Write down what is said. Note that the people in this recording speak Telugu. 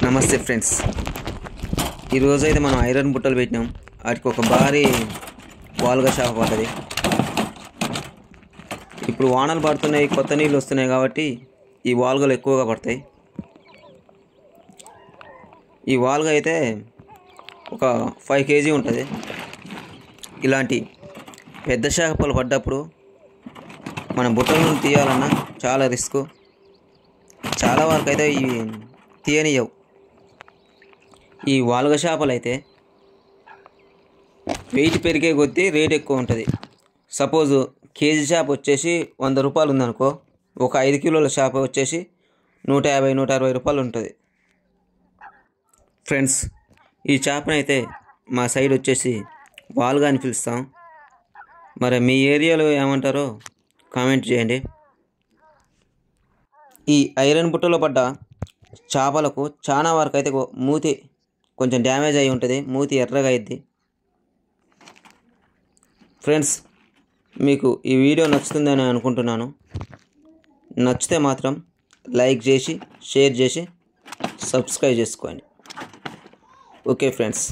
నమస్తే ఫ్రెండ్స్, ఈరోజు అయితే మనం ఐరన్ బుట్టలు పెట్టినాం. వాటికి ఒక భారీ వాలుగా చేప పడ్డది. ఇప్పుడు వానలు పడుతున్నాయి, కొత్త నీళ్ళు వస్తున్నాయి కాబట్టి ఈ వాలుగలు ఎక్కువగా పడతాయి. ఈ వాలుగా అయితే ఒక 5 kg ఉంటుంది. ఇలాంటి పెద్ద చేపలు పడ్డప్పుడు మన బుట్టలను తీయాలన్నా చాలా రిస్క్. చాలా వరకు అయితే ఇవి తీయనియవు. ఈ వాలుగ చేపలు అయితే వెయిట్ పెరిగే కొద్దీ రేట్ ఎక్కువ ఉంటుంది. సపోజు కేజీ చేప వచ్చేసి 100 రూపాయలు ఉందనుకో, ఒక 5 కిలోల చేప వచ్చేసి 150-160 రూపాయలు ఉంటుంది. ఫ్రెండ్స్, ఈ చేపనైతే మా సైడ్ వచ్చేసి వాలుగా అని పిలుస్తాం. మరి మీ ఏరియాలో ఏమంటారో కామెంట్ చేయండి. ఈ ఐరన్ బుట్టలో పడ్డ చేపలకు చాలా వరకు అయితే మూతి కొంచెం డ్యామేజ్ అయి ఉంటుంది, మూతి ఎర్రగా అయింది. ఫ్రెండ్స్, మీకు ఈ వీడియో నచ్చుతుందని అనుకుంటున్నాను. నచ్చితే మాత్రం లైక్ చేసి, షేర్ చేసి, సబ్స్క్రైబ్ చేసుకోండి. Okay friends.